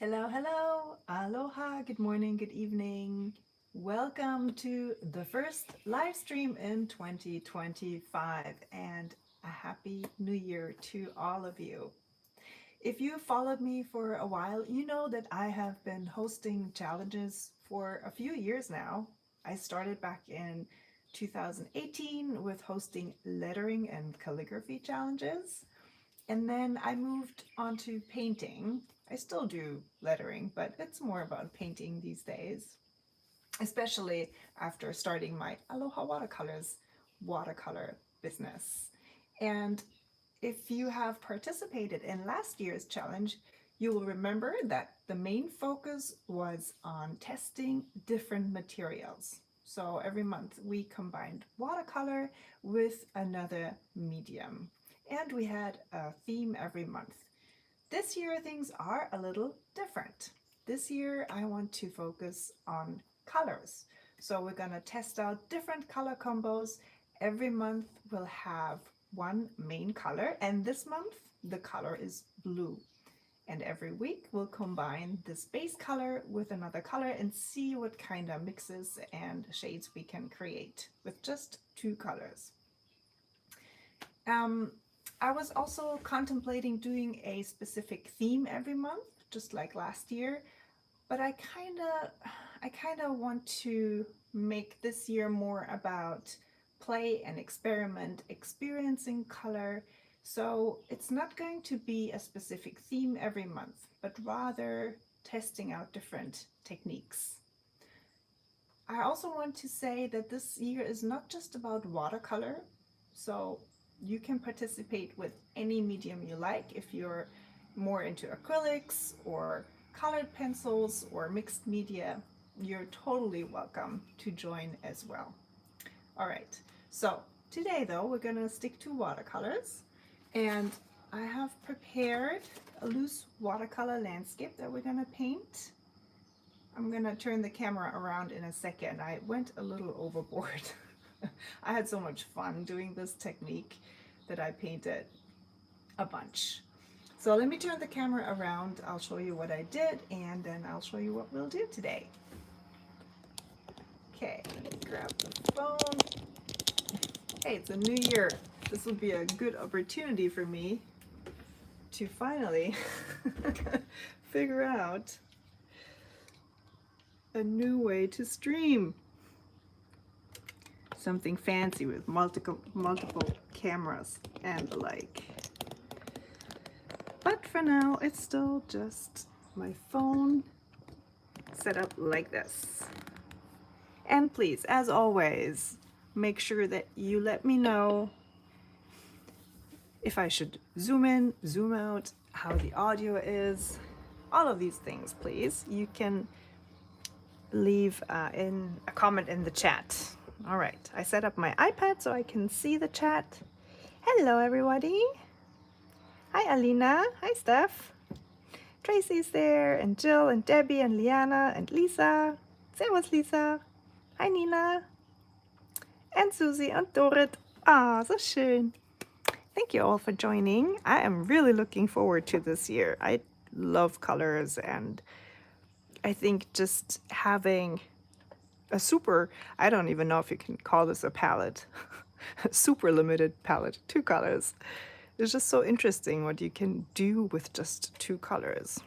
Hello, hello, aloha, good morning, good evening. Welcome to the first live stream in 2025 and a happy new year to all of you. If you followed me for a while, you know that I have been hosting challenges for a few years now. I started back in 2018 with hosting lettering and calligraphy challenges. And then I moved on to painting. I still do lettering, but it's more about painting these days, especially after starting my Aloha Watercolors watercolor business. And if you have participated in last year's challenge, you will remember that the main focus was on testing different materials. So every month we combined watercolor with another medium, and we had a theme every month. This year things are a little different. This year I want to focus on colors. So we're going to test out different color combos. Every month we'll have one main color, and this month the color is blue. And every week we'll combine this base color with another color and see what kind of mixes and shades we can create with just two colors. I was also contemplating doing a specific theme every month, just like last year, but I kind of want to make this year more about play and experiment, experiencing color. So it's not going to be a specific theme every month, but rather testing out different techniques. I also want to say that this year is not just about watercolor. So you can participate with any medium you like. If you're more into acrylics or colored pencils or mixed media, you're totally welcome to join as well. All right, so today though, we're gonna stick to watercolors, and I have prepared a loose watercolor landscape that we're gonna paint. I'm gonna turn the camera around in a second. I went a little overboard. I had so much fun doing this technique that I painted a bunch. So let me turn the camera around. I'll show you what I did, and then I'll show you what we'll do today. Okay, let me grab the phone. Hey, it's a new year. This will be a good opportunity for me to finally figure out a new way to stream. Something fancy with multiple cameras and the like. But for now, it's still just my phone set up like this. And please, as always, make sure that you let me know if I should zoom in, zoom out, how the audio is, all of these things, please. You can leave in a comment in the chat. All right, I set up my iPad so I can see the chat. Hello, everybody. Hi, Alina. Hi, Steph. Tracy's there, and Jill, and Debbie, and Liana, and Lisa. Servus, Lisa. Hi, Nina. And Susie und Dorit. Ah, so schön. Thank you all for joining. I am really looking forward to this year. I love colors, and I think just having a super, I don't even know if you can call this a palette, a super limited palette, two colors. It's just so interesting what you can do with just two colors.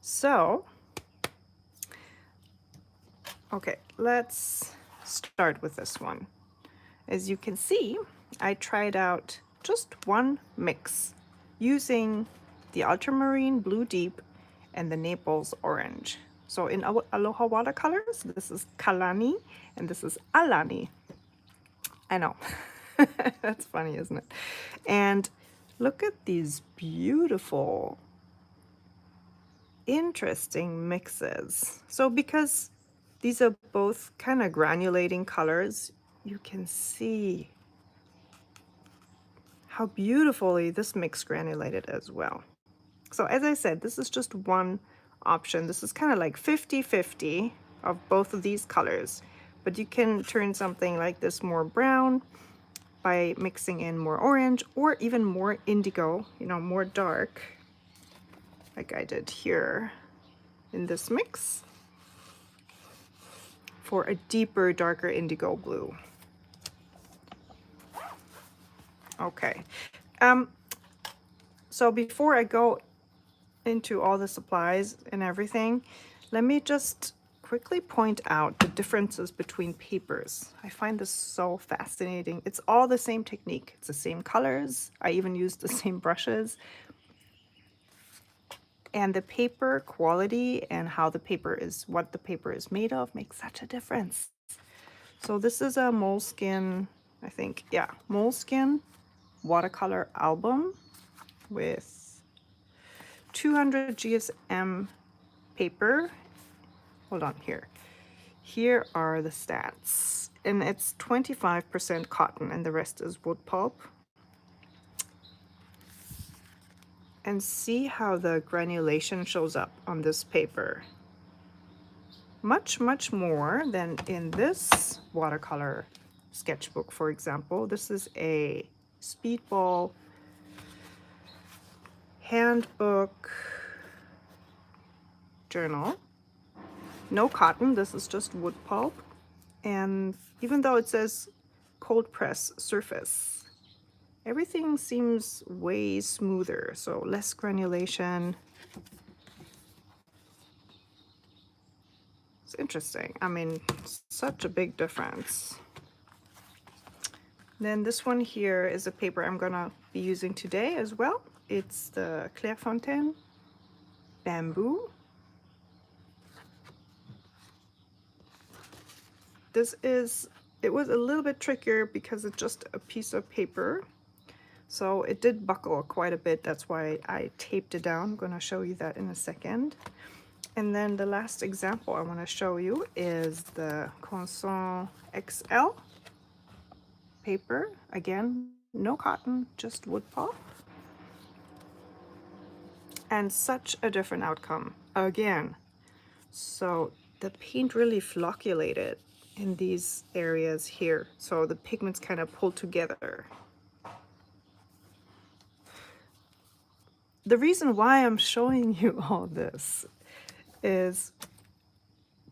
So, okay, let's start with this one. As you can see, I tried out just one mix using the ultramarine blue deep and the Naples orange. So in Aloha watercolors, this is Kalani and this is Alani. I know, that's funny, isn't it? And look at these beautiful, interesting mixes. So because these are both kind of granulating colors, you can see how beautifully this mix granulated as well. So as I said, this is just one option. This is kind of like 50-50 of both of these colors, but you can turn something like this more brown by mixing in more orange or even more indigo, you know, more dark. like I did here in this mix, for a deeper, darker indigo blue. Okay, so before I go into all the supplies and everything, let me just quickly point out the differences between papers. I find this so fascinating. It's all the same technique. It's the same colors. I even use the same brushes. And the paper quality and how the paper is, what the paper is made of, makes such a difference. So this is a Moleskine, I think, yeah, Moleskine watercolor album with 200 GSM paper. Hold on here. Here are the stats. And it's 25% cotton and the rest is wood pulp. And see how the granulation shows up on this paper. Much, much more than in this watercolor sketchbook, for example. This is a Speedball Handbook journal. No cotton, this is just wood pulp. And even though it says cold press surface, everything seems way smoother, so less granulation. It's interesting. I mean, such a big difference. Then this one here is a paper I'm gonna be using today as well. It's the Clairefontaine Bamboo. It was a little bit trickier because it's just a piece of paper. So it did buckle quite a bit. That's why I taped it down. I'm gonna show you that in a second. And then the last example I want to show you is the Canson XL paper. Again, no cotton, just wood pulp. And such a different outcome again. So the paint really flocculated in these areas here. So the pigments kind of pulled together. The reason why I'm showing you all this is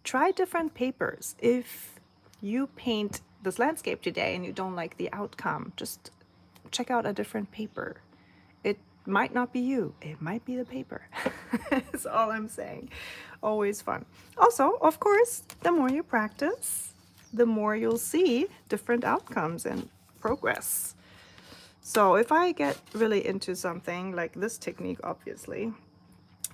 try different papers. If you paint this landscape today and you don't like the outcome, just check out a different paper. It might not be you, it might be the paper. That's all I'm saying. Always fun. Also, of course, the more you practice, the more you'll see different outcomes and progress. So if I get really into something like this technique, obviously,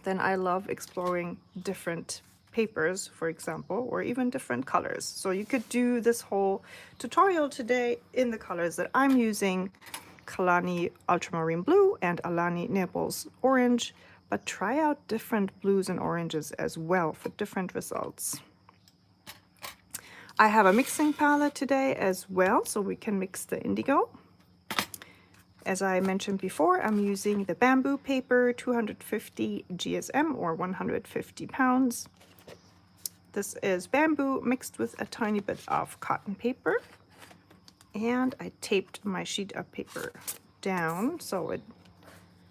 then I love exploring different papers, for example, or even different colors. So you could do this whole tutorial today in the colors that I'm using, Kalani ultramarine blue and Alani Naples orange, but try out different blues and oranges as well for different results. I have a mixing palette today as well, so we can mix the indigo. As I mentioned before, I'm using the bamboo paper, 250 GSM or 150 pounds. This is bamboo mixed with a tiny bit of cotton paper. And I taped my sheet of paper down so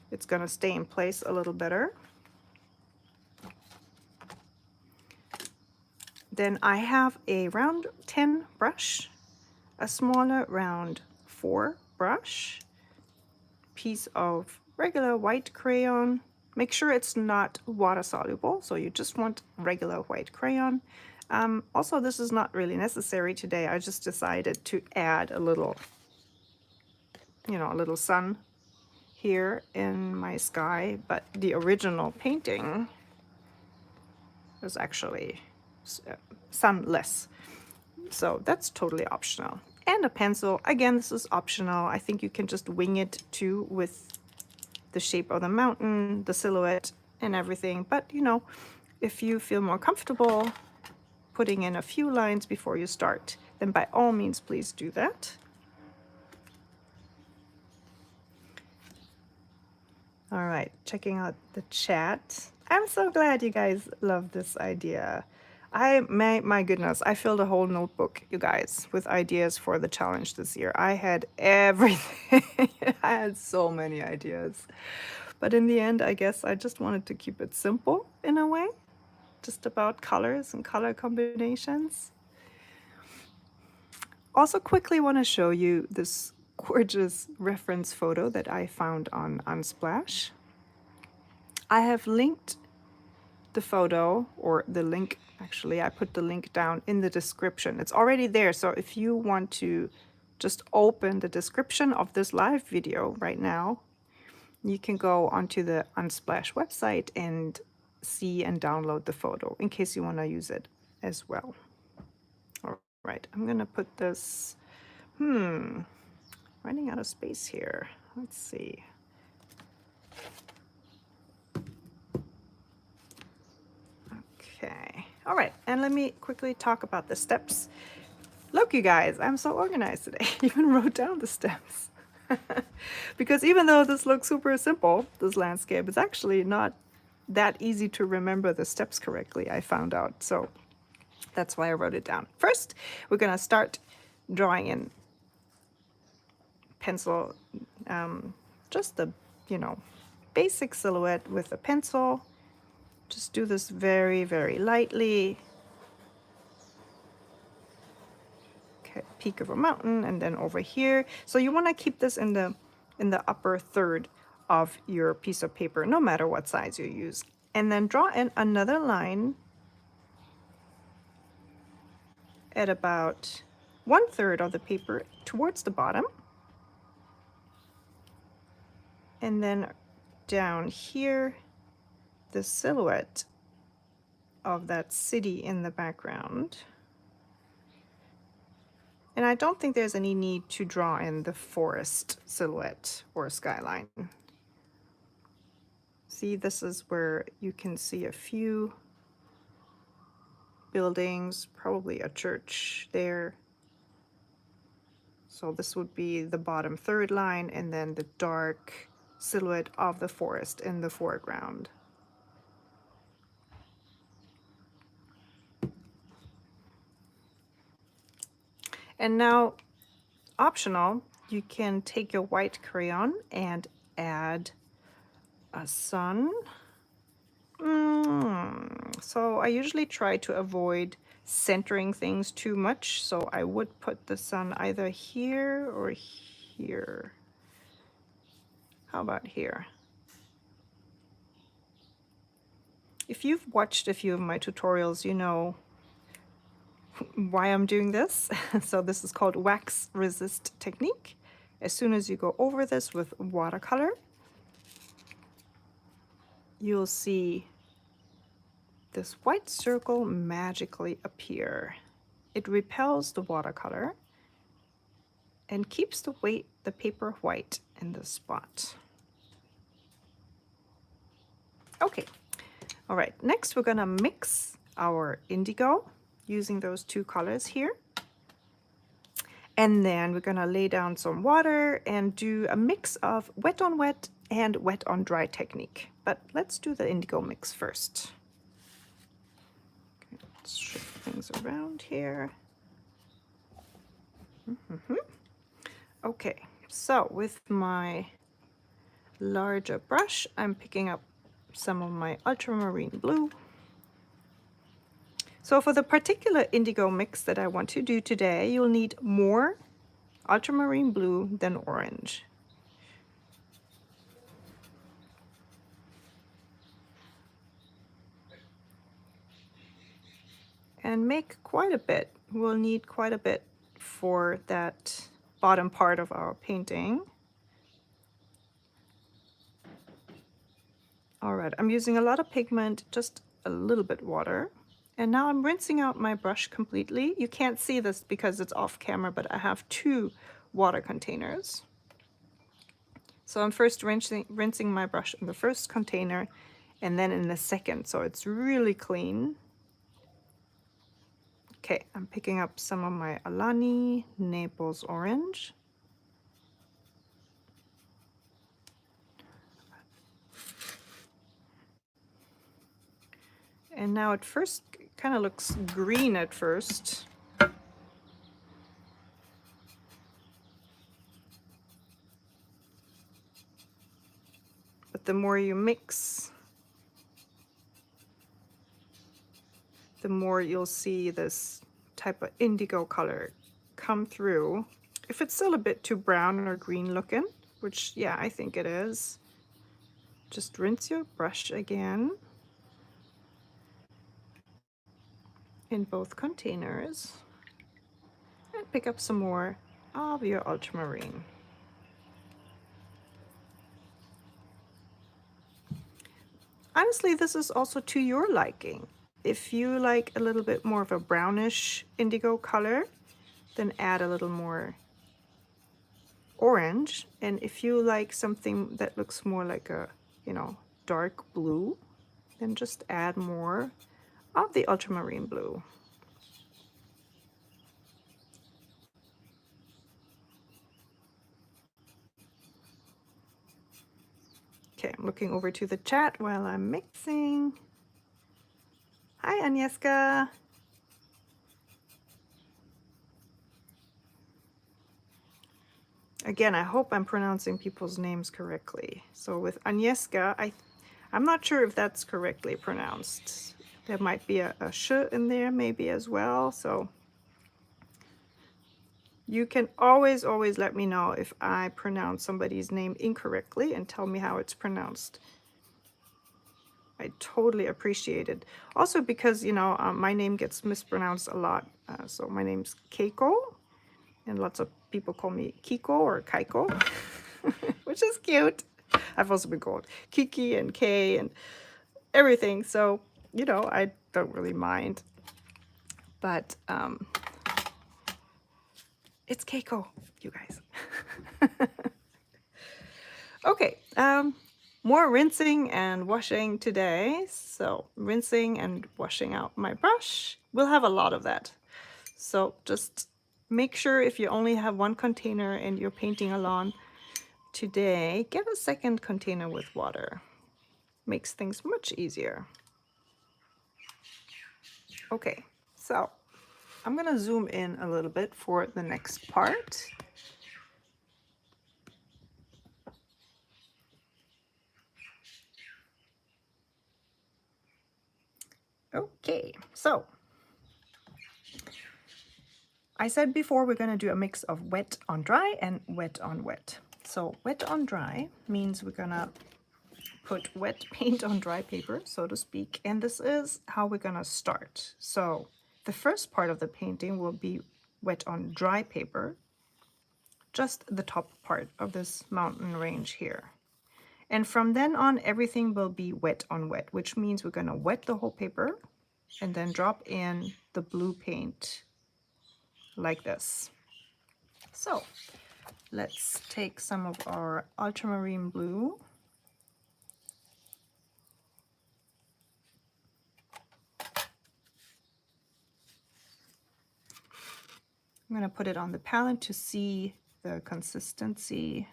it's gonna stay in place a little better. Then I have a round 10 brush, a smaller round 4 brush, piece of regular white crayon. Make sure it's not water soluble, so you just want regular white crayon. Also, this is not really necessary today. I just decided to add a little, a little sun here in my sky, but the original painting is actually sunless. So that's totally optional. And a pencil, again, this is optional. I think you can just wing it too with the shape of the mountain, the silhouette, and everything. But if you feel more comfortable putting in a few lines before you start, then by all means, please do that. All right, checking out the chat. I'm so glad you guys love this idea. My goodness, I filled a whole notebook, you guys, with ideas for the challenge this year. I had everything. I had so many ideas. But in the end, I guess I just wanted to keep it simple in a way, just about colors and color combinations. Also quickly want to show you this gorgeous reference photo that I found on Unsplash. I have linked the photo, or the link, actually, I put the link down in the description. It's already there, so if you want to just open the description of this live video right now, you can go onto the Unsplash website and see and download the photo in case you want to use it as well. All right, I'm gonna put this, running out of space here. Let's see. Okay, all right, and let me quickly talk about the steps. Look, you guys, I'm so organized today. I even wrote down the steps. Because even though this looks super simple, this landscape, it's actually not that easy to remember the steps correctly, I found out. So that's why I wrote it down. First, we're gonna start drawing in pencil, just the, basic silhouette with a pencil. Just do this very, very lightly. Peak of a mountain, and then over here. So you want to keep this in the upper third of your piece of paper, no matter what size you use. And then draw in another line at about 1/3 of the paper towards the bottom. And then down here, the silhouette of that city in the background. And I don't think there's any need to draw in the forest silhouette or skyline. See, this is where you can see a few buildings, probably a church there. So this would be the bottom third line, and then the dark silhouette of the forest in the foreground. And now, optional, you can take your white crayon and add a sun. So I usually try to avoid centering things too much, so I would put the sun either here or here. How about here? If you've watched a few of my tutorials, you know why I'm doing this. So this is called wax resist technique. As soon as you go over this with watercolor, you'll see this white circle magically appear. It repels the watercolor and keeps the paper white in the spot. Okay, all right, next we're gonna mix our indigo using those two colors here. And then we're gonna lay down some water and do a mix of wet on wet and wet on dry technique. But let's do the indigo mix first. Okay, let's shift things around here. Okay, so with my larger brush, I'm picking up some of my ultramarine blue. So for the particular indigo mix that I want to do today, you'll need more ultramarine blue than orange. And make quite a bit. We'll need quite a bit for that bottom part of our painting. All right, I'm using a lot of pigment, just a little bit water. And now I'm rinsing out my brush completely. You can't see this because it's off camera, but I have two water containers. So I'm first rinsing my brush in the first container and then in the second, so it's really clean. Okay, I'm picking up some of my Alani Naples orange. And now at first, it kind of looks green at first. But But the more you mix, the more you'll see this type of indigo color come through. If it's still a bit too brown or green looking, which, yeah, I think it is, just rinse your brush again in both containers and pick up some more of your ultramarine. Honestly, this is also to your liking. If you like a little bit more of a brownish indigo color, then add a little more orange. And if you like something that looks more like a, you know, dark blue, then just add more of the ultramarine blue. Okay, I'm looking over to the chat while I'm mixing. Hi, Agnieszka. Again, I hope I'm pronouncing people's names correctly. So with Agnieszka, I'm not sure if that's correctly pronounced. There might be a sh in there maybe as well. So you can always let me know if I pronounce somebody's name incorrectly and tell me how it's pronounced. I totally appreciate it. Also because, you know, my name gets mispronounced a lot. So my name's Keiko, and lots of people call me Kiko or Kaiko, which is cute. I've also been called Kiki and Kay and everything. So, you know, I don't really mind. But it's Keiko, you guys. Okay, more rinsing and washing today. So rinsing and washing out my brush. We'll have a lot of that. So just make sure if you only have one container and you're painting a lawn today, get a second container with water. Makes things much easier. Okay, so I'm gonna zoom in a little bit for the next part. Okay, so I said before we're gonna do a mix of wet on dry and wet on wet. So wet on dry means we're gonna put wet paint on dry paper, so to speak, and this is how we're gonna start. So the first part of the painting will be wet on dry paper, just the top part of this mountain range here. And from then on, everything will be wet on wet, which means we're gonna wet the whole paper and then drop in the blue paint like this. So let's take some of our ultramarine blue. I'm gonna put it on the palette to see the consistency.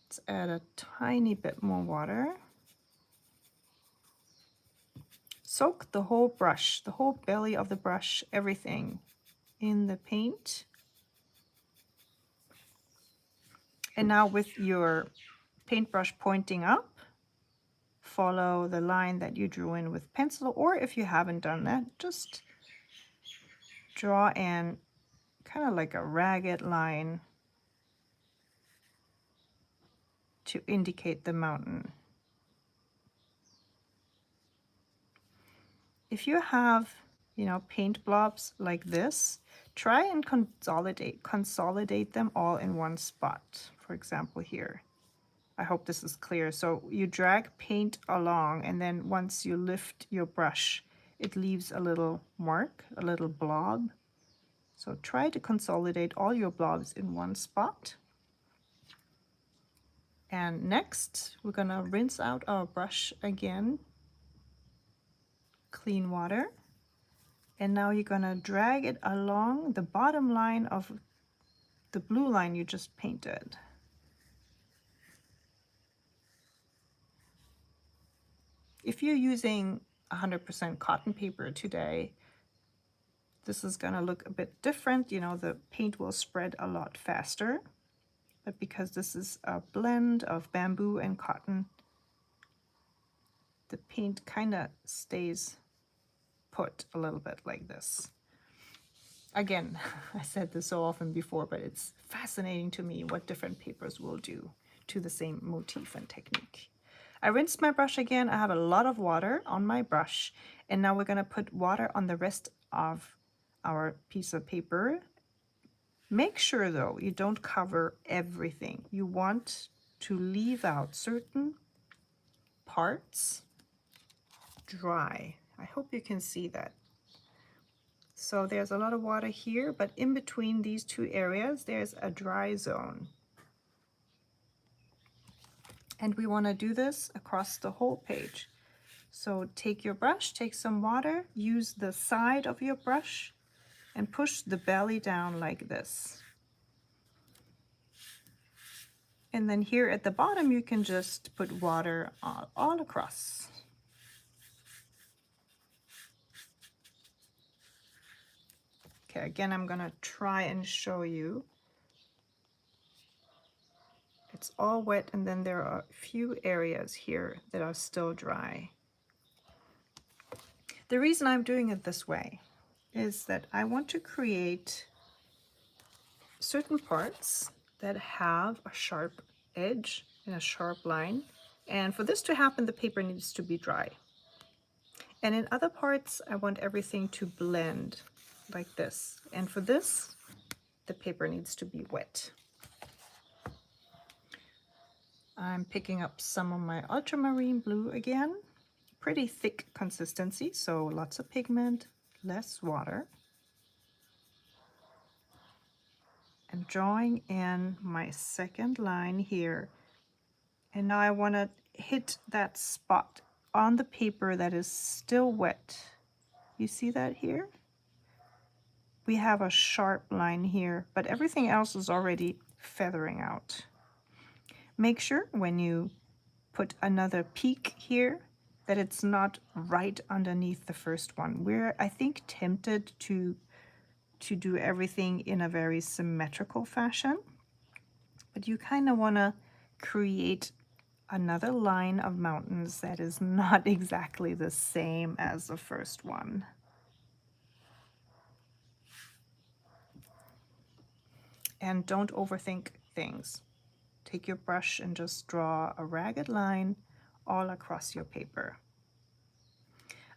Let's add a tiny bit more water. Soak the whole brush, the whole belly of the brush, everything in the paint. And now with your paintbrush pointing up, follow the line that you drew in with pencil, or if you haven't done that, just draw in kind of like a ragged line to indicate the mountain. If you have, you know, paint blobs like this, try and consolidate them all in one spot. For example, here. I hope this is clear. So you drag paint along, and then once you lift your brush, it leaves a little mark, a little blob. So try to consolidate all your blobs in one spot. And next, we're gonna rinse out our brush again, clean water. And now you're gonna drag it along the bottom line of the blue line you just painted. If you're using 100% cotton paper today, this is gonna look a bit different. You know, the paint will spread a lot faster. But because this is a blend of bamboo and cotton, the paint kind of stays put a little bit like this. Again, I said this so often before, but it's fascinating to me what different papers will do to the same motif and technique. I rinsed my brush again. I have a lot of water on my brush, and now we're going to put water on the rest of our piece of paper. Make sure though you don't cover everything. You want to leave out certain parts dry. I hope you can see that. So there's a lot of water here, but in between these two areas there's a dry zone. And we want to do this across the whole page. So take your brush, take some water, use the side of your brush and push the belly down like this. And then here at the bottom you can just put water all across. Okay, again I'm gonna try and show you. It's all wet, and then there are a few areas here that are still dry. The reason I'm doing it this way is that I want to create certain parts that have a sharp edge and a sharp line. And for this to happen, the paper needs to be dry. And in other parts, I want everything to blend like this. And for this, the paper needs to be wet. I'm picking up some of my ultramarine blue again. Pretty thick consistency, so lots of pigment, less water. And drawing in my second line here. And now I want to hit that spot on the paper that is still wet. You see that here? We have a sharp line here, but everything else is already feathering out. Make sure when you put another peak here that it's not right underneath the first one. We're, I think, tempted to do everything in a very symmetrical fashion, but you kind of want to create another line of mountains that is not exactly the same as the first one. And don't overthink things. Take your brush and just draw a ragged line all across your paper.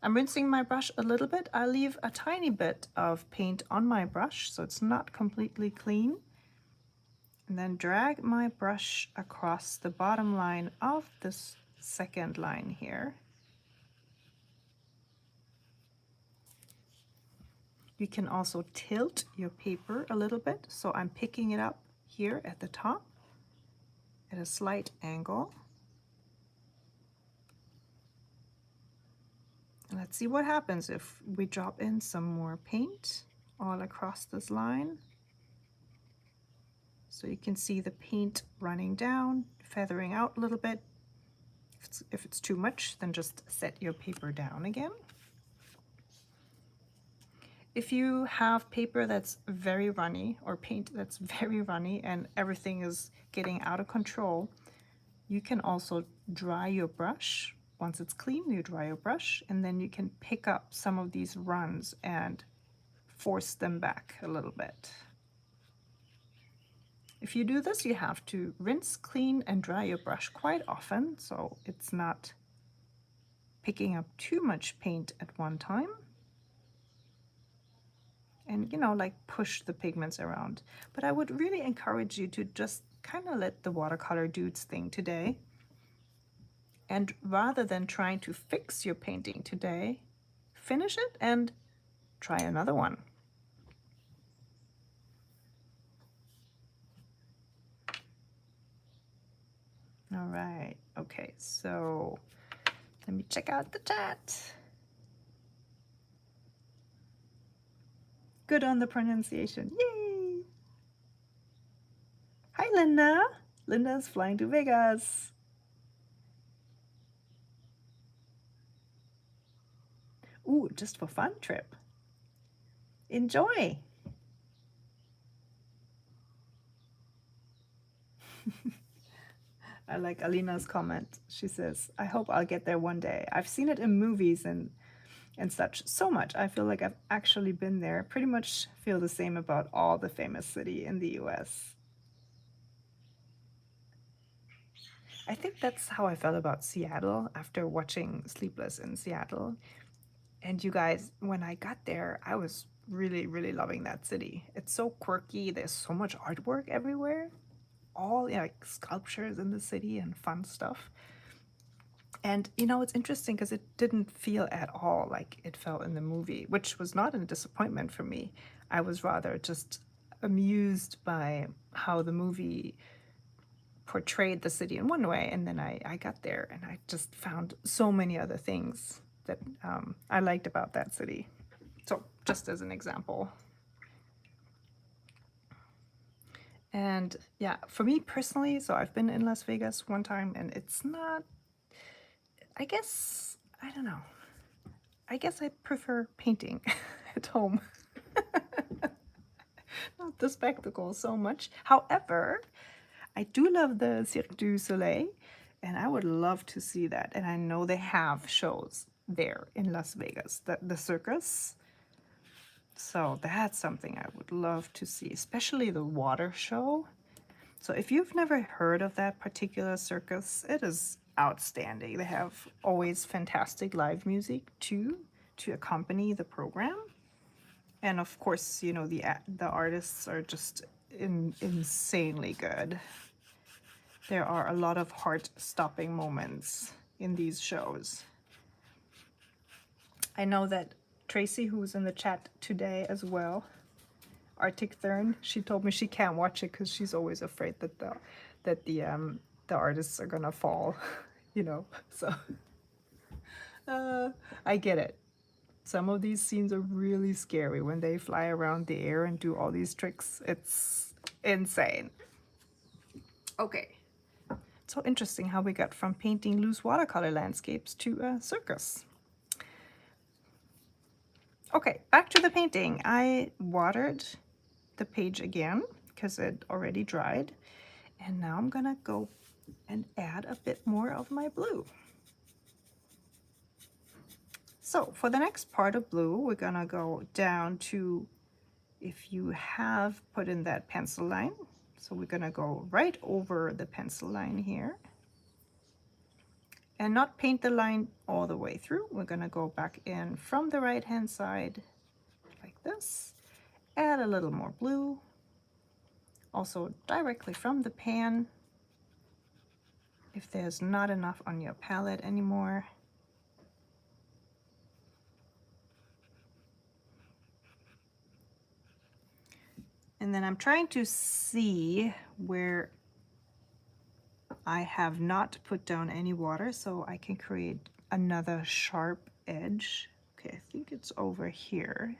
I'm rinsing my brush a little bit. I leave a tiny bit of paint on my brush so it's not completely clean. And then drag my brush across the bottom line of this second line here. You can also tilt your paper a little bit. So I'm picking it up here at the top at a slight angle. And let's see what happens if we drop in some more paint all across this line. So you can see the paint running down, feathering out a little bit. If it's too much, then just set your paper down again. If you have paper that's very runny or paint that's very runny and everything is getting out of control, you can also dry your brush. Once it's clean, you dry your brush, and then you can pick up some of these runs and force them back a little bit. If you do this, you have to rinse, clean, and dry your brush quite often, so it's not picking up too much paint at one time. And, you know, like push the pigments around. But I would really encourage you to just kind of let the watercolor do its thing today. And rather than trying to fix your painting today, finish it and try another one. All right, okay, so let me check out the chat. Good on the pronunciation, yay! Hi, Linda. Linda's flying to Vegas. Ooh, just for fun trip. Enjoy. I like Alina's comment. She says, I hope I'll get there one day. I've seen it in movies and such so much. I feel like I've actually been there. Pretty much feel the same about all the famous city in the US. I think that's how I felt about Seattle after watching Sleepless in Seattle. And you guys, when I got there, I was really, really loving that city. It's so quirky. There's so much artwork everywhere. All like sculptures in the city and fun stuff. And you know, it's interesting because it didn't feel at all like it felt in the movie, which was not a disappointment for me. I was rather just amused by how the movie portrayed the city in one way, and then I got there and I just found so many other things that I liked about that city. So just as an example. And yeah, for me personally, so I've been in Las Vegas one time and it's not, I guess, I don't know. I guess I prefer painting at home. Not the spectacle so much. However, I do love the Cirque du Soleil, and I would love to see that. And I know they have shows there in Las Vegas, the circus. So that's something I would love to see, especially the water show. So if you've never heard of that particular circus, it is outstanding. They have always fantastic live music too to accompany the program. And of course, you know, the artists are just insanely good. There are a lot of heart-stopping moments in these shows. I know that Tracy, who's in the chat today as well, Arctic Thurn, she told me she can't watch it because she's always afraid that the artists are gonna fall, you know. So I get it. Some of these scenes are really scary when they fly around the air and do all these tricks. It's insane. Okay. So interesting how we got from painting loose watercolor landscapes to a circus. Okay, back to the painting. I watered the page again because it already dried. And now I'm gonna go and add a bit more of my blue. So for the next part of blue, we're gonna go down to, if you have put in that pencil line, so we're gonna go right over the pencil line here and not paint the line all the way through. We're gonna go back in from the right hand side like this, add a little more blue, also directly from the pan if there's not enough on your palette anymore. And then I'm trying to see where I have not put down any water so I can create another sharp edge. Okay, I think it's over here.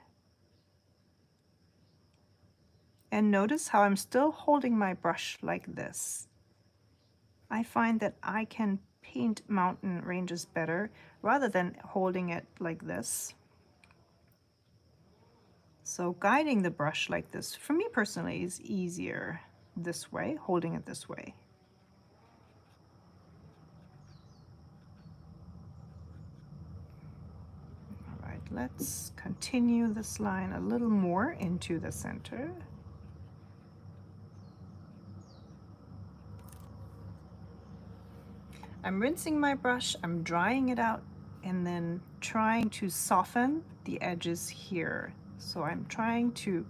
And notice how I'm still holding my brush like this. I find that I can paint mountain ranges better rather than holding it like this. So guiding the brush like this, for me personally, is easier this way, holding it this way. All right, let's continue this line a little more into the center. I'm rinsing my brush, I'm drying it out, and then trying to soften the edges here. So I'm trying to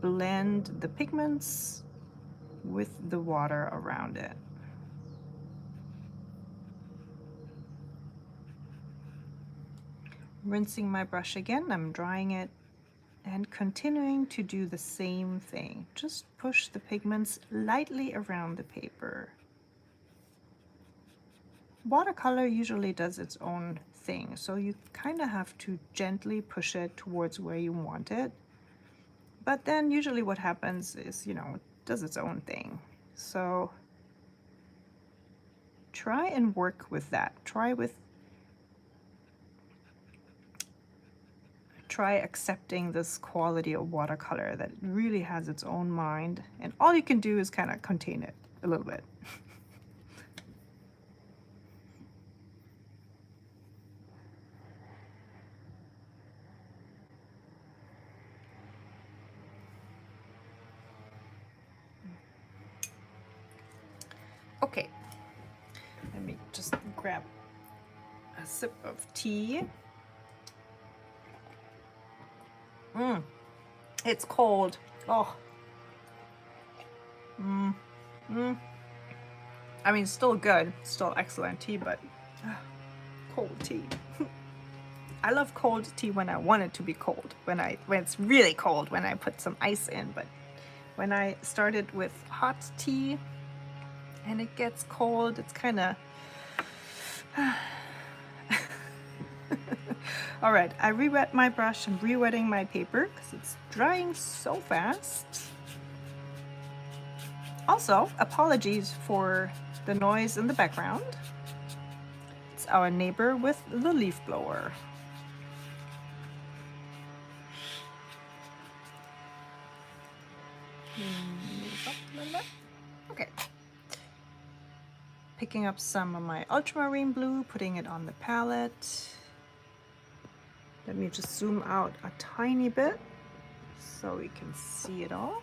blend the pigments with the water around it. Rinsing my brush again, I'm drying it and continuing to do the same thing. Just push the pigments lightly around the paper. Watercolor usually does its own thing, so you kind of have to gently push it towards where you want it. But then usually what happens is, you know, it does its own thing. So try and work with that. Try accepting this quality of watercolor that really has its own mind, and all you can do is kind of contain it a little bit. just grab a sip of tea. It's cold. Oh. I mean, still good, still excellent tea, but cold tea. I love cold tea when I want it to be cold, when it's really cold, when I put some ice in, but when I started with hot tea and it gets cold, it's kind of all right, I re-wet my brush. I'm re-wetting my paper because it's drying so fast. Also, apologies for the noise in the background. It's our neighbor with the leaf blower. Okay. Picking up some of my ultramarine blue, putting it on the palette. Let me just zoom out a tiny bit so we can see it all.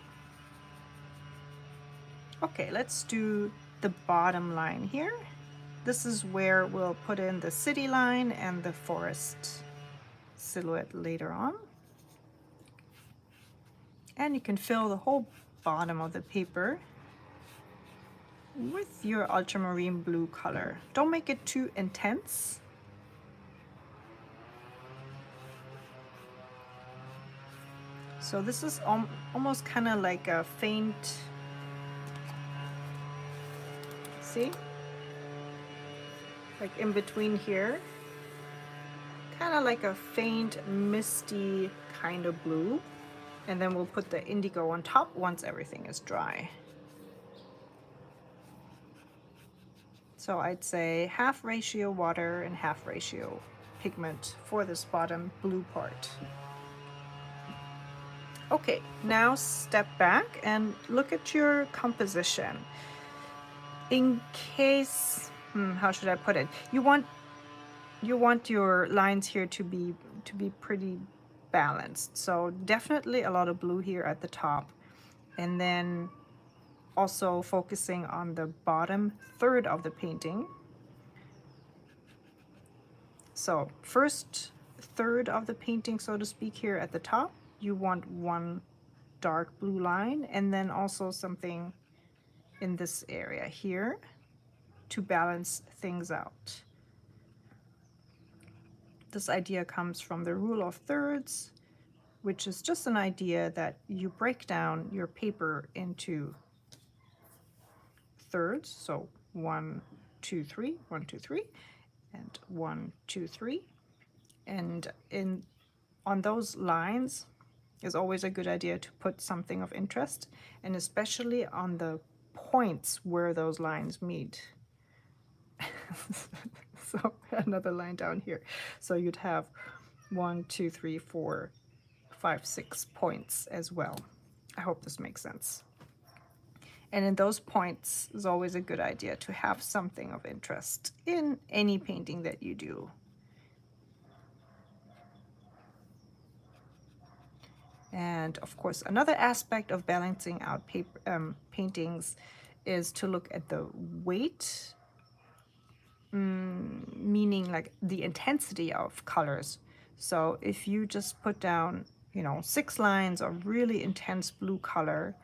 Okay, let's do the bottom line here. This is where we'll put in the city line and the forest silhouette later on. And you can fill the whole bottom of the paper with your ultramarine blue color. Don't make it too intense. So this is almost kind of like a faint, see? Like in between here. Kind of like a faint, misty kind of blue. And then we'll put the indigo on top once everything is dry. So I'd say half ratio water and half ratio pigment for this bottom blue part. Okay, now step back and look at your composition. In case, how should I put it? You want your lines here to be pretty balanced. So definitely a lot of blue here at the top, and then also focusing on the bottom third of the painting. So first third of the painting, so to speak, here at the top, you want one dark blue line, and then also something in this area here to balance things out. This idea comes from the rule of thirds, which is just an idea that you break down your paper into thirds. So 1, 2, 3, 1, 2, 3, and 1, 2, 3. And on those lines is always a good idea to put something of interest, and especially on the points where those lines meet. So another line down here. So you'd have 1, 2, 3, 4, 5, 6 points as well. I hope this makes sense. And in those points is always a good idea to have something of interest in any painting that you do. And of course, another aspect of balancing out paper, paintings is to look at the weight, meaning like the intensity of colors. So if you just put down, 6 lines of really intense blue color,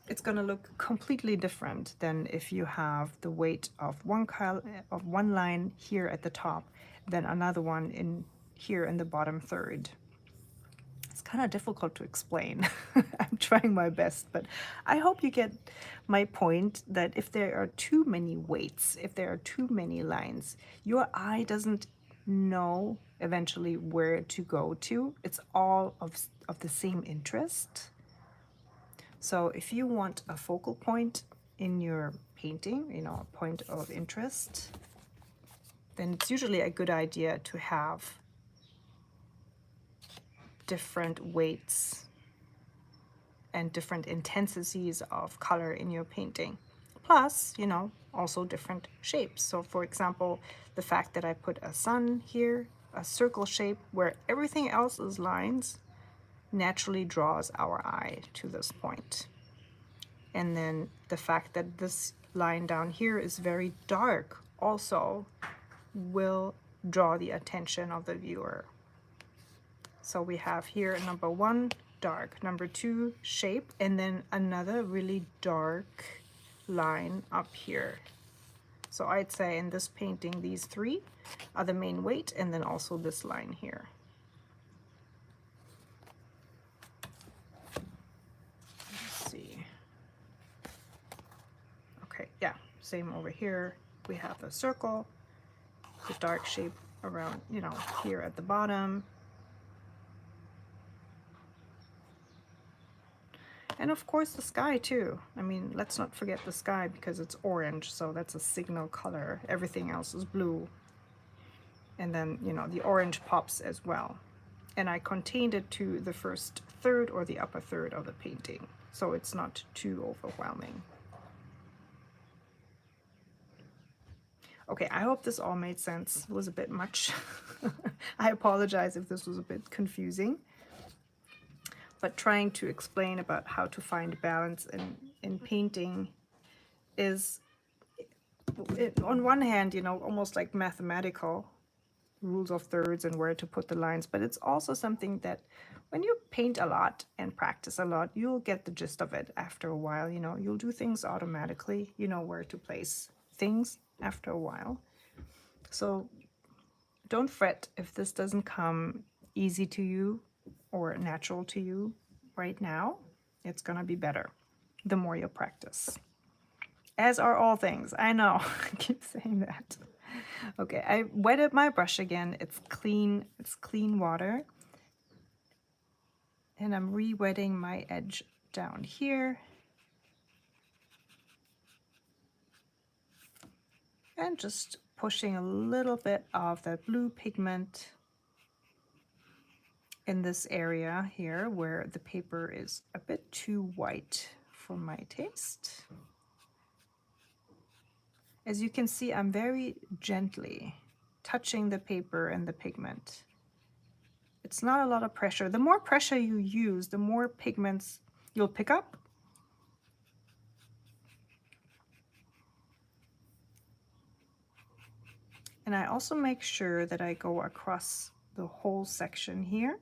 it's going to look completely different than if you have the weight of one line here at the top, then another one here in the bottom third. It's kind of difficult to explain. I'm trying my best, but I hope you get my point that if there are too many weights, if there are too many lines, your eye doesn't know eventually where to go to. It's all of the same interest. So if you want a focal point in your painting, a point of interest, then it's usually a good idea to have different weights and different intensities of color in your painting. Plus, also different shapes. So for example, the fact that I put a sun here, a circle shape where everything else is lines, naturally draws our eye to this point. And then the fact that this line down here is very dark also will draw the attention of the viewer. So we have here number 1, dark, number 2, shape, and then another really dark line up here. So I'd say in this painting, these 3 are the main weight, and then also this line here. Let's see. Okay, yeah, same over here. We have a circle, the dark shape around, you know, here at the bottom. And of course the sky too. I mean, let's not forget the sky because it's orange, so that's a signal color. Everything else is blue. And then, you know, the orange pops as well. And I contained it to the first third or the upper third of the painting, so it's not too overwhelming. Okay, I hope this all made sense. It was a bit much. I apologize if this was a bit confusing. But trying to explain about how to find balance in painting is, on one hand, you know, almost like mathematical rules of thirds and where to put the lines, but it's also something that when you paint a lot and practice a lot, you'll get the gist of it after a while. You know, you'll do things automatically, you know where to place things after a while. So don't fret if this doesn't come easy to you or natural to you right now. It's gonna be better the more you practice, as are all things. I know. I keep saying that. Okay, I wetted my brush again. It's clean water, and I'm re-wetting my edge down here, and just pushing a little bit of that blue pigment in this area here where the paper is a bit too white for my taste. As you can see, I'm very gently touching the paper and the pigment. It's not a lot of pressure. The more pressure you use, the more pigments you'll pick up. And I also make sure that I go across the whole section here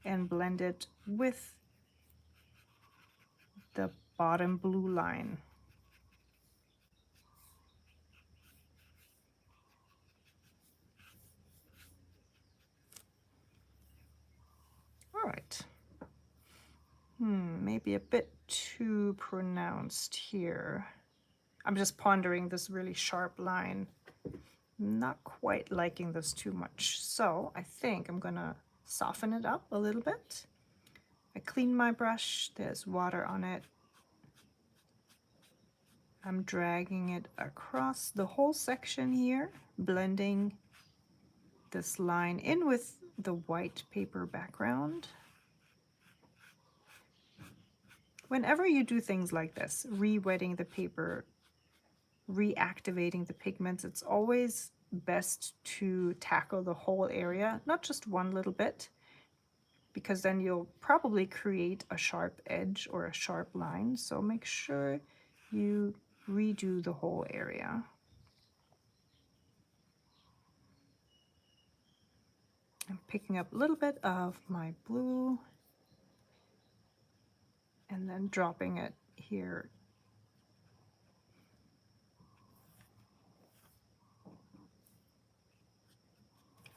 and blend it with the bottom blue line. All right. Maybe a bit too pronounced here. I'm just pondering this really sharp line. Not quite liking this too much. So I think I'm gonna soften it up a little bit. I clean my brush, there's water on it. I'm dragging it across the whole section here, blending this line in with the white paper background. Whenever you do things like this, re-wetting the paper, reactivating the pigments, it's always best to tackle the whole area, not just one little bit, because then you'll probably create a sharp edge or a sharp line. So make sure you redo the whole area. I'm picking up a little bit of my blue and then dropping it here.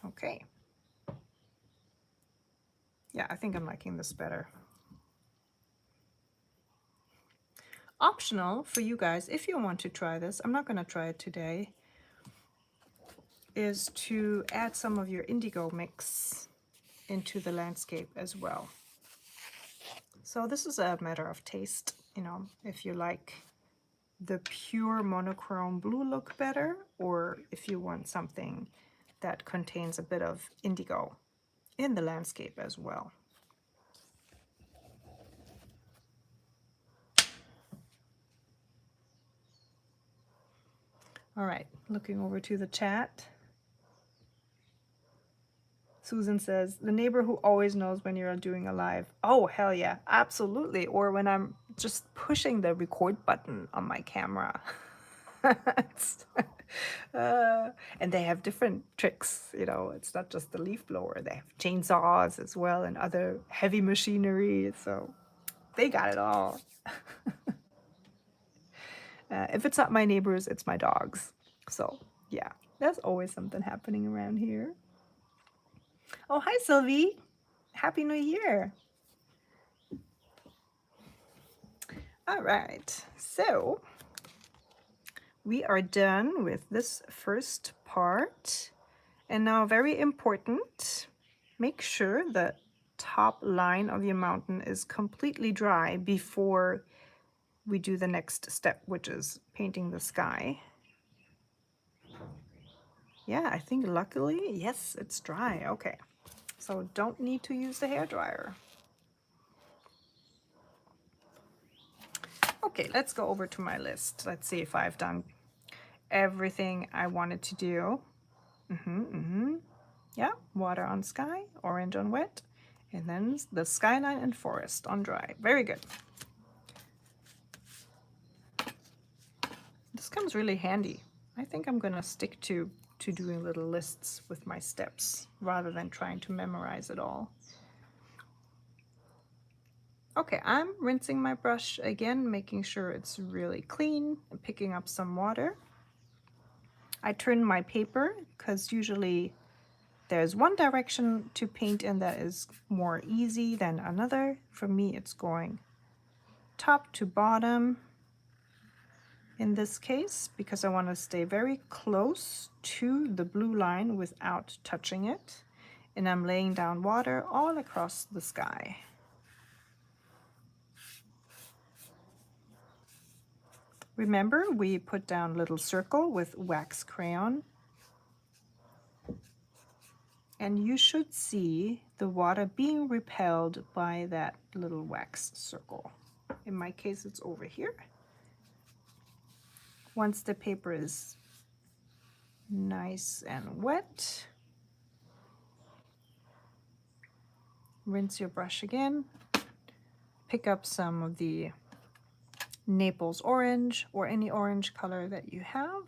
Okay. Yeah, I think I'm liking this better. Optional for you guys, if you want to try this, I'm not going to try it today, is to add some of your indigo mix into the landscape as well. So this is a matter of taste, you know, if you like the pure monochrome blue look better, or if you want something that contains a bit of indigo in the landscape as well. All right, looking over to the chat. Susan says, the neighbor who always knows when you're doing a live. Oh, hell yeah, absolutely. Or when I'm just pushing the record button on my camera. It's, and they have different tricks, you know, it's not just the leaf blower. They have chainsaws as well and other heavy machinery. So they got it all. If it's not my neighbors, it's my dogs. So yeah, there's always something happening around here. Oh, hi, Sylvie. Happy New Year. All right, so we are done with this first part. And now, very important, make sure the top line of your mountain is completely dry before we do the next step, which is painting the sky. Yeah, I think luckily, yes, it's dry. Okay, so don't need to use the hairdryer. Okay, let's go over to my list. Let's see if I've done everything I wanted to do. Yeah, water on sky, orange on wet, and then the skyline and forest on dry. Very good. This comes really handy. I think I'm gonna stick to doing little lists with my steps rather than trying to memorize it all. Okay, I'm rinsing my brush again, making sure it's really clean and picking up some water. I turn my paper because usually there's one direction to paint in that is more easy than another. For me, it's going top to bottom in this case because I want to stay very close to the blue line without touching it. And I'm laying down water all across the sky. Remember, we put down a little circle with wax crayon. And you should see the water being repelled by that little wax circle. In my case, it's over here. Once the paper is nice and wet, rinse your brush again. Pick up some of the Naples orange or any orange color that you have.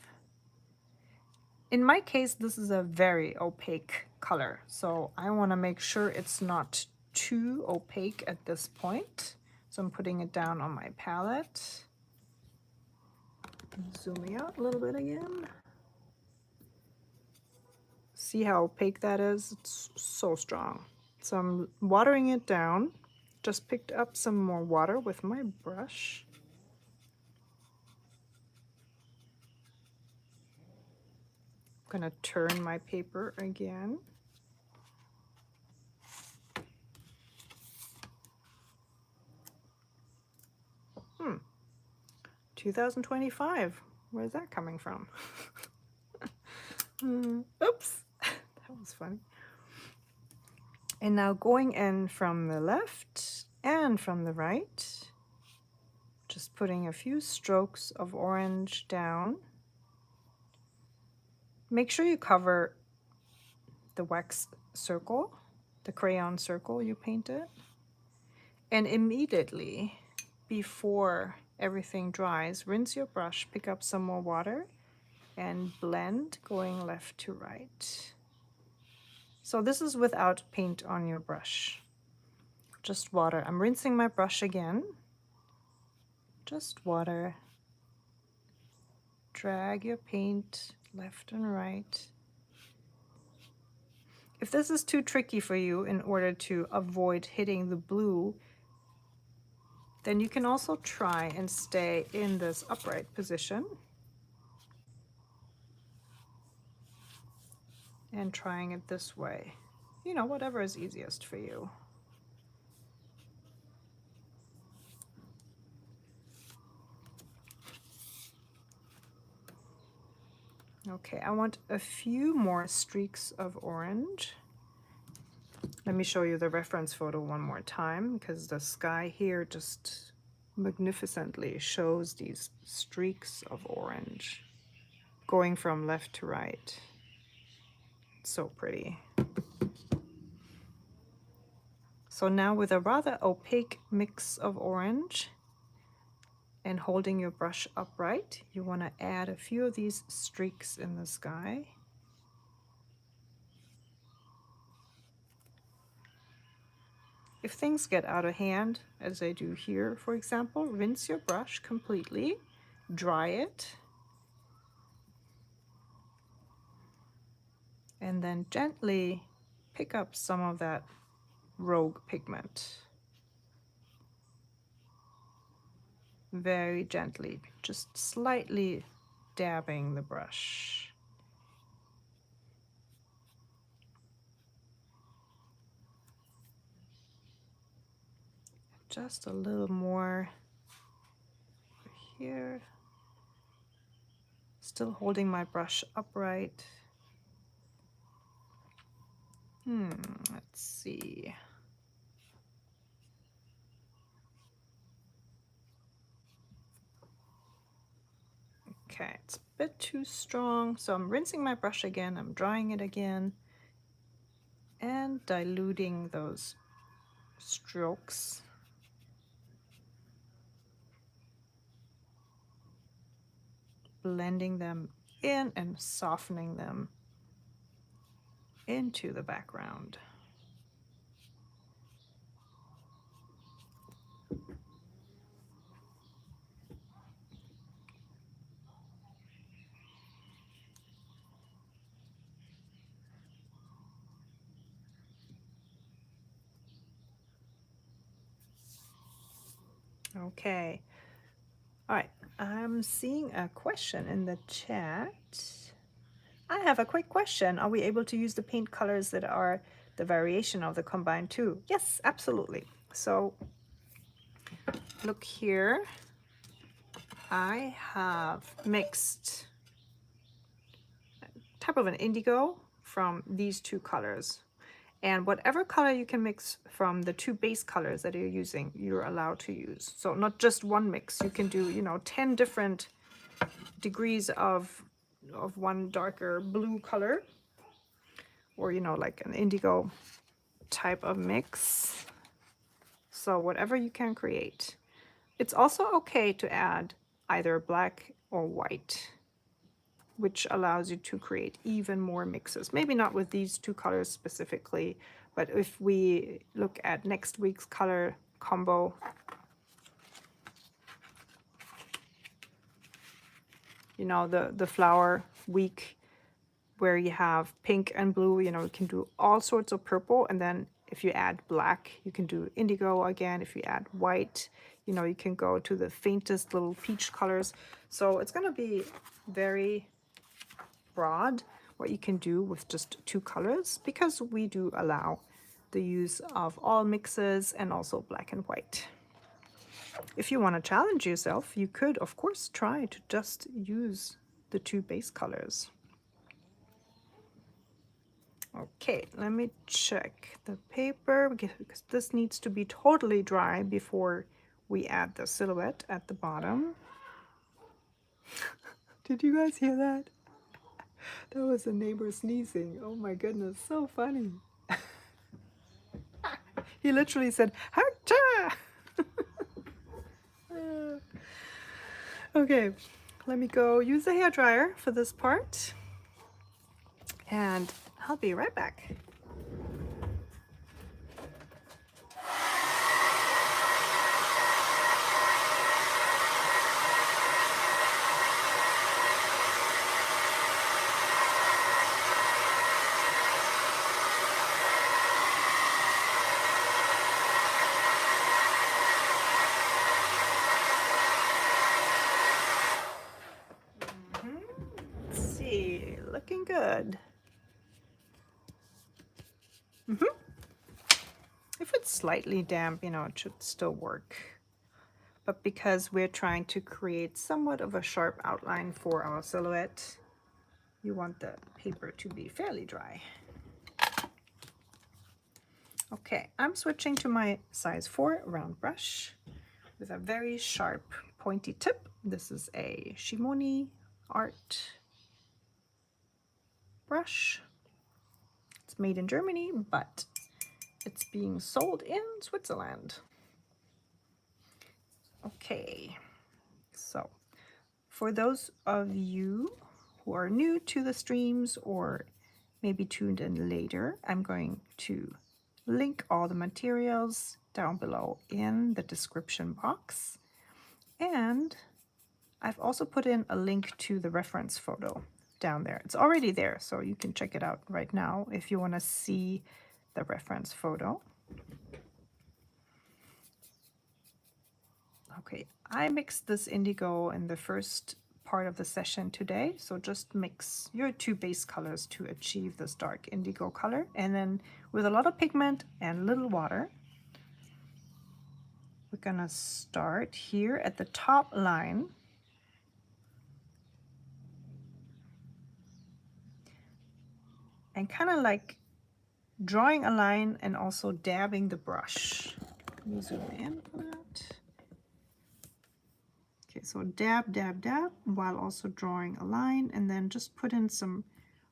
In my case, this is a very opaque color, so I want to make sure it's not too opaque at this point. So I'm putting it down on my palette. Zooming out a little bit again. See how opaque that is? It's so strong. So I'm watering it down. Just picked up some more water with my brush. I'm gonna turn my paper again. 2025. Where's that coming from? Oops, that was funny. And now going in from the left and from the right, just putting a few strokes of orange down. Make sure you cover the wax circle, the crayon circle you painted. And immediately before everything dries, rinse your brush, pick up some more water, and blend going left to right. So this is without paint on your brush, just water. I'm rinsing my brush again, just water. Drag your paint left and right. If this is too tricky for you in order to avoid hitting the blue, then you can also try and stay in this upright position and trying it this way. You know, whatever is easiest for you. Okay, I want a few more streaks of orange. Let me show you the reference photo one more time because the sky here just magnificently shows these streaks of orange going from left to right. It's so pretty. So now with a rather opaque mix of orange, And holding your brush upright, you want to add a few of these streaks in the sky. If things get out of hand, as I do here, for example, rinse your brush completely, dry it, and then gently pick up some of that rogue pigment. Very gently, just slightly dabbing the brush. Just a little more here. Still holding my brush upright. Let's see. Okay, it's a bit too strong, so I'm rinsing my brush again, I'm drying it again, and diluting those strokes. Blending them in and softening them into the background. Okay. All right. I'm seeing a question in the chat. I have a quick question. Are we able to use the paint colors that are the variation of the combined two? Yes, absolutely. So look here. I have mixed type of an indigo from these two colors. And whatever color you can mix from the two base colors that you're using, you're allowed to use. So not just one mix. You can do, 10 different degrees of one darker blue color, or, like an indigo type of mix. So whatever you can create. It's also okay to add either black or white, which allows you to create even more mixes. Maybe not with these two colors specifically, but if we look at next week's color combo, the flower week where you have pink and blue, you can do all sorts of purple. And then if you add black, you can do indigo again. If you add white, you can go to the faintest little peach colors. So it's going to be very broad what you can do with just two colors, because we do allow the use of all mixes and also black and white. If you want to challenge yourself, you could of course try to just use the two base colors. Okay, let me check the paper because this needs to be totally dry before we add the silhouette at the bottom. Did you guys hear that? That was a neighbor sneezing. Oh my goodness, so funny. He literally said, "Hacha!" Okay, let me go use the hairdryer for this part, and I'll be right back. Looking good. If it's slightly damp, it should still work. But because we're trying to create somewhat of a sharp outline for our silhouette, you want the paper to be fairly dry. Okay, I'm switching to my size 4 round brush with a very sharp pointy tip. This is a Schimoni Art brush. It's made in Germany, but it's being sold in Switzerland. Okay, for those of you who are new to the streams or maybe tuned in later, I'm going to link all the materials down below in the description box. And I've also put in a link to the reference photo down there. It's already there, so you can check it out right now if you want to see the reference photo. Okay, I mixed this indigo in the first part of the session today, so just mix your two base colors to achieve this dark indigo color, and then with a lot of pigment and little water, we're gonna start here at the top line and kind of like drawing a line and also dabbing the brush. Let me zoom in for that. Okay, so dab, dab, dab, while also drawing a line, and then just put in some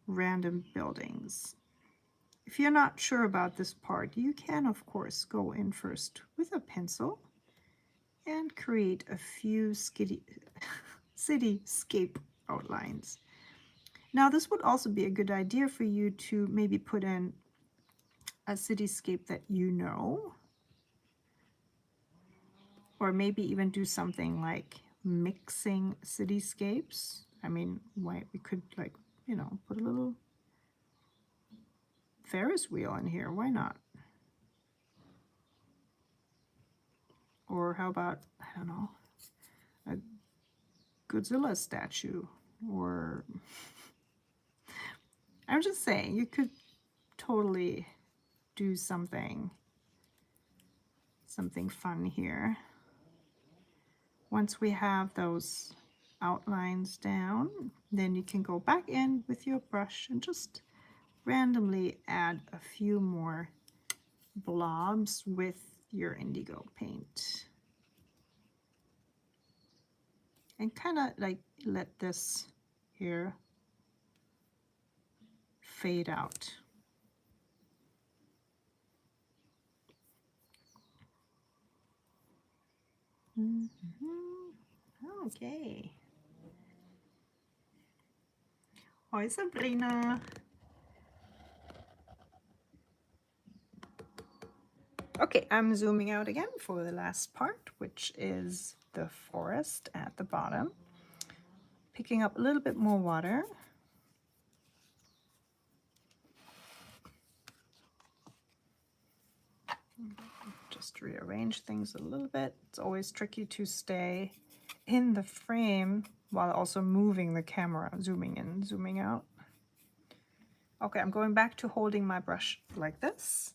random buildings. If you're not sure about this part, you can of course go in first with a pencil and create a few cityscape outlines. Now this would also be a good idea for you to maybe put in a cityscape that you know, or maybe even do something like mixing cityscapes. I mean, why we could, like, you know, put a little Ferris wheel in here, why not? Or how about, I don't know, a Godzilla statue, or I'm just saying you could totally do something fun here. Once we have those outlines down, then you can go back in with your brush and just randomly add a few more blobs with your indigo paint. And kind of like let this here fade out. Okay. Hi, Sabrina. Okay, I'm zooming out again for the last part, which is the forest at the bottom. Picking up a little bit more water. Just rearrange things a little bit. It's always tricky to stay in the frame while also moving the camera, zooming in, zooming out. Okay, I'm going back to holding my brush like this.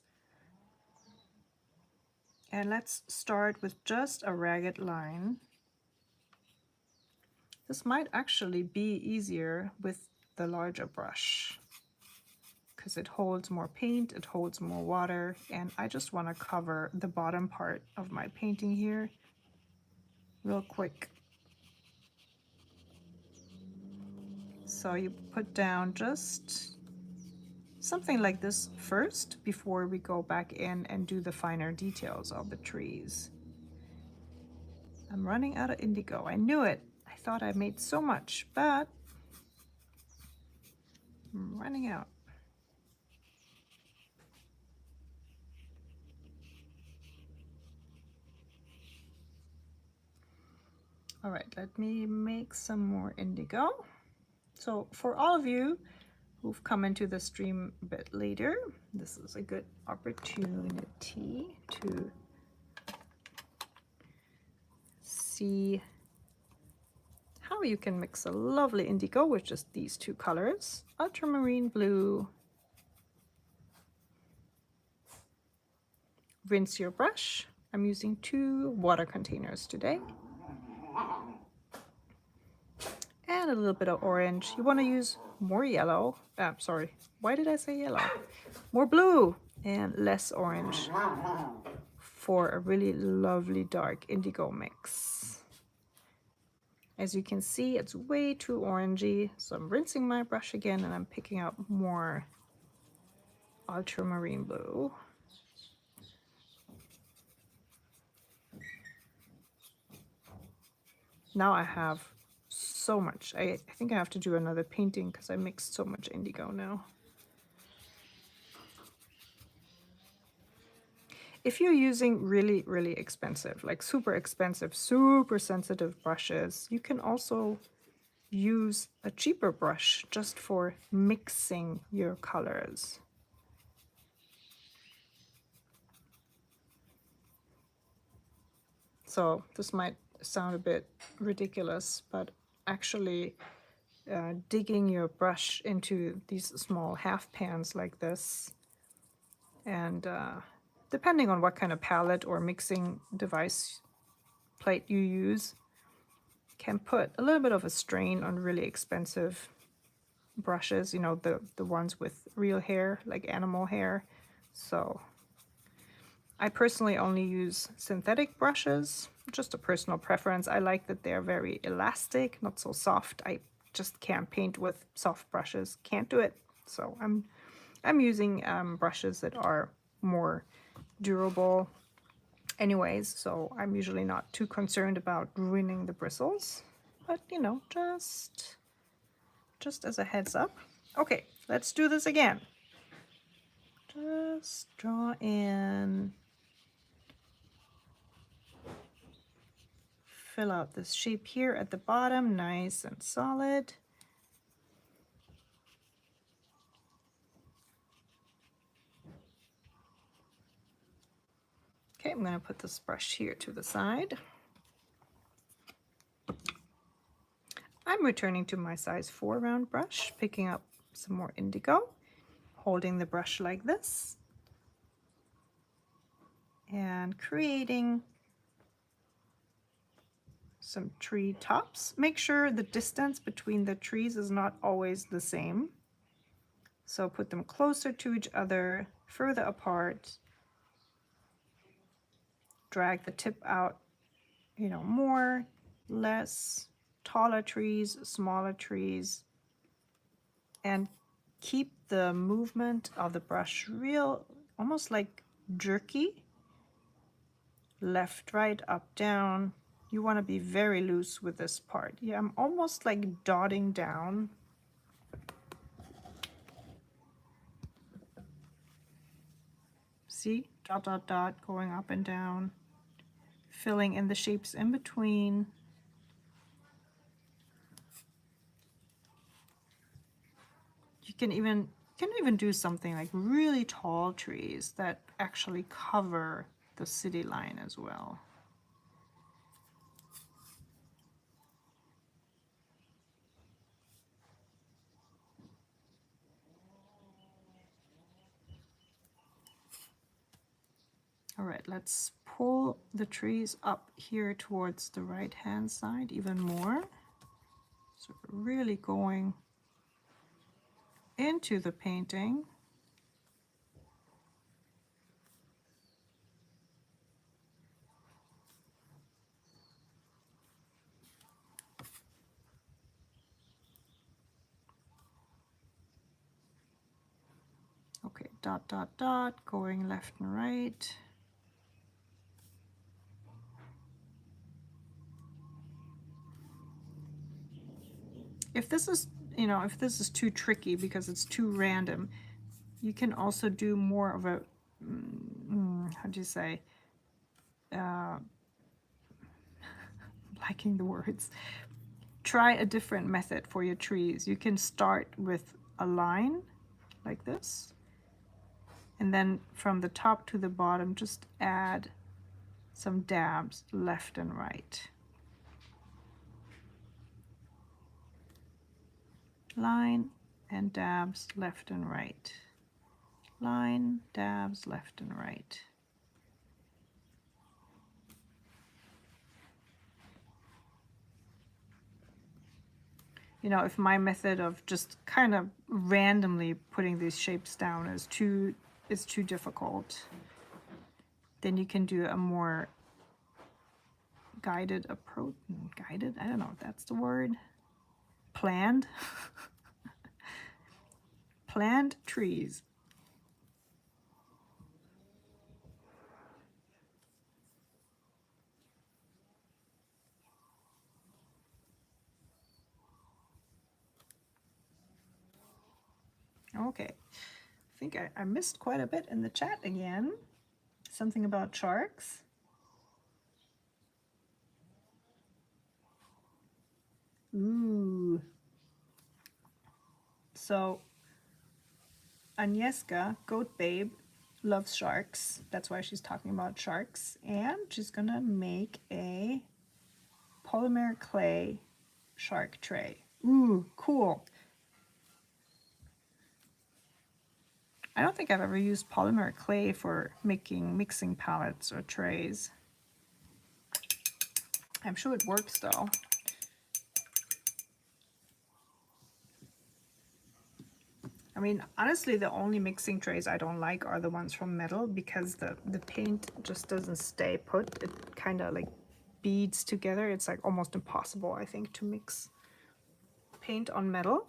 And let's start with just a ragged line. This might actually be easier with the larger brush because it holds more paint, it holds more water, and I just want to cover the bottom part of my painting here real quick. So you put down just something like this first before we go back in and do the finer details of the trees. I'm running out of indigo. I knew it. I thought I made so much, but I'm running out. All right, let me make some more indigo. So for all of you who've come into the stream a bit later, this is a good opportunity to see how you can mix a lovely indigo with just these two colors, ultramarine blue. Rinse your brush. I'm using 2 water containers today. And a little bit of orange. You want to use more yellow. Sorry, why did I say yellow? More blue and less orange for a really lovely dark indigo mix. As you can see, it's way too orangey, so I'm rinsing my brush again and I'm picking up more ultramarine blue. Now I have so much. I think I have to do another painting because I mixed so much indigo now. If you're using really, really expensive, like super expensive, super sensitive brushes, you can also use a cheaper brush just for mixing your colors. So this might sound a bit ridiculous, but actually digging your brush into these small half pans like this, and depending on what kind of palette or mixing device plate you use, can put a little bit of a strain on really expensive brushes, you know, the ones with real hair, like animal hair. So I personally only use synthetic brushes, just a personal preference. I like that they're very elastic, not so soft. I just can't paint with soft brushes, can't do it. So I'm using brushes that are more durable anyways, so I'm usually not too concerned about ruining the bristles, but you know, just as a heads up. Okay, let's do this again. Just draw in, fill out this shape here at the bottom, nice and solid. Okay, I'm going to put this brush here to the side. I'm returning to my size 4 round brush, picking up some more indigo, holding the brush like this, and creating some tree tops. Make sure the distance between the trees is not always the same. So put them closer to each other, further apart. Drag the tip out, you know, more, less, taller trees, smaller trees, and keep the movement of the brush real, almost like jerky. Left, right, up, down. You want to be very loose with this part. Yeah, I'm almost like dotting down. See? Dot, dot, dot, going up and down. Filling in the shapes in between. You can even do something like really tall trees that actually cover the city line as well. All right, let's pull the trees up here towards the right hand side even more. So we're really going into the painting. Okay, dot, dot, dot, going left and right. If this is, you know, if this is too tricky because it's too random, you can also do more of a, how do you say, liking the words. Try a different method for your trees. You can start with a line like this, and then from the top to the bottom, just add some dabs left and right. Line and dabs left and right. Line, dabs left and right. You know, if my method of just kind of randomly putting these shapes down is too difficult, then you can do a more guided approach. Guided? I don't know if that's the word. Planned. Planned trees. Okay, I think I missed quite a bit in the chat again. Something about sharks. Ooh. So Agnieszka, Goat Babe, loves sharks. That's why she's talking about sharks. And she's gonna make a polymer clay shark tray. Ooh, cool. I don't think I've ever used polymer clay for making mixing palettes or trays. I'm sure it works though. I mean, honestly, the only mixing trays I don't like are the ones from metal because the paint just doesn't stay put. It kind of like beads together. It's like almost impossible, I think, to mix paint on metal.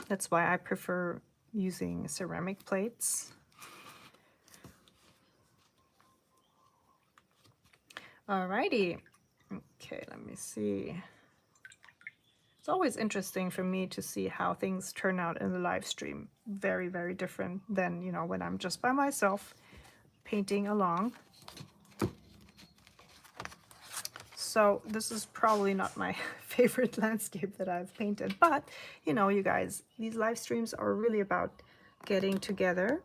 That's why I prefer using ceramic plates. Alrighty. Okay, let me see. It's always interesting for me to see how things turn out in the live stream. Very, very different than, you know, when I'm just by myself painting along. So this is probably not my favorite landscape that I've painted, but you know, you guys, these live streams are really about getting together,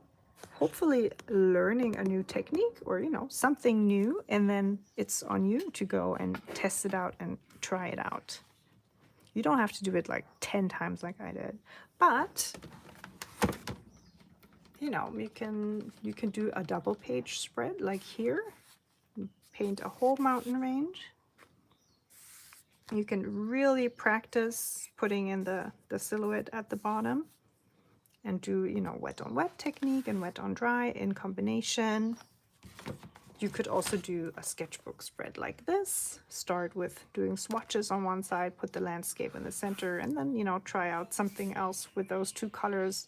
hopefully learning a new technique or, you know, something new, and then it's on you to go and test it out and try it out. You don't have to do it like 10 times like I did, but you know, you can do a double page spread like here. Paint a whole mountain range. You can really practice putting in the silhouette at the bottom and do, you know, wet on wet technique and wet on dry in combination. You could also do a sketchbook spread like this. Start with doing swatches on one side, put the landscape in the center, and then, you know, try out something else with those two colors.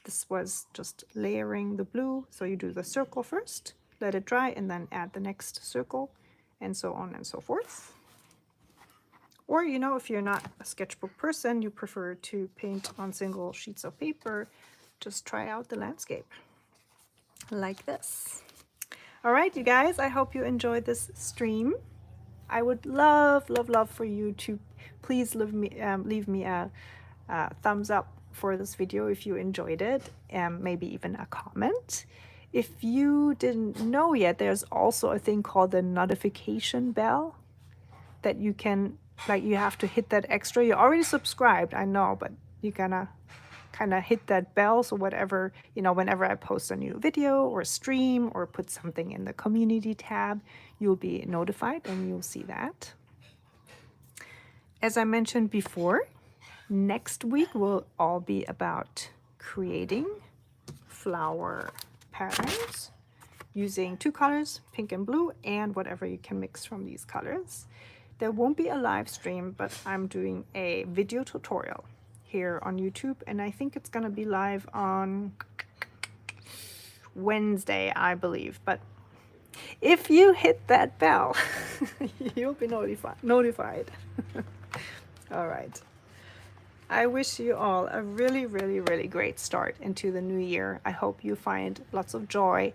This was just layering the blue. So you do the circle first, let it dry, and then add the next circle, and so on and so forth. Or, you know, if you're not a sketchbook person, you prefer to paint on single sheets of paper, just try out the landscape like this. All right, you guys, I hope you enjoyed this stream. I would love, love, love for you to please leave me a thumbs up for this video if you enjoyed it, and maybe even a comment. If you didn't know yet, there's also a thing called the notification bell that you can, like, you have to hit that extra. You're already subscribed, I know, but you're gonna kind of hit that bell, so whatever, you know, whenever I post a new video or stream or put something in the community tab, you'll be notified and you'll see that. As I mentioned before, next week will all be about creating flower patterns using two colors, pink and blue, and whatever you can mix from these colors. There won't be a live stream, but I'm doing a video tutorial here on YouTube, and I think it's gonna be live on Wednesday, I believe. But if you hit that bell, you'll be notified. All right. I wish you all a really, really, really great start into the new year. I hope you find lots of joy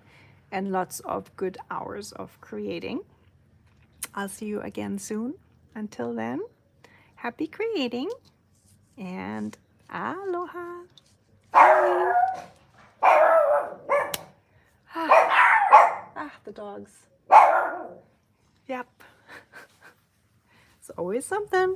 and lots of good hours of creating. I'll see you again soon. Until then, happy creating and aloha. Bye. The dogs. Yep. It's always something.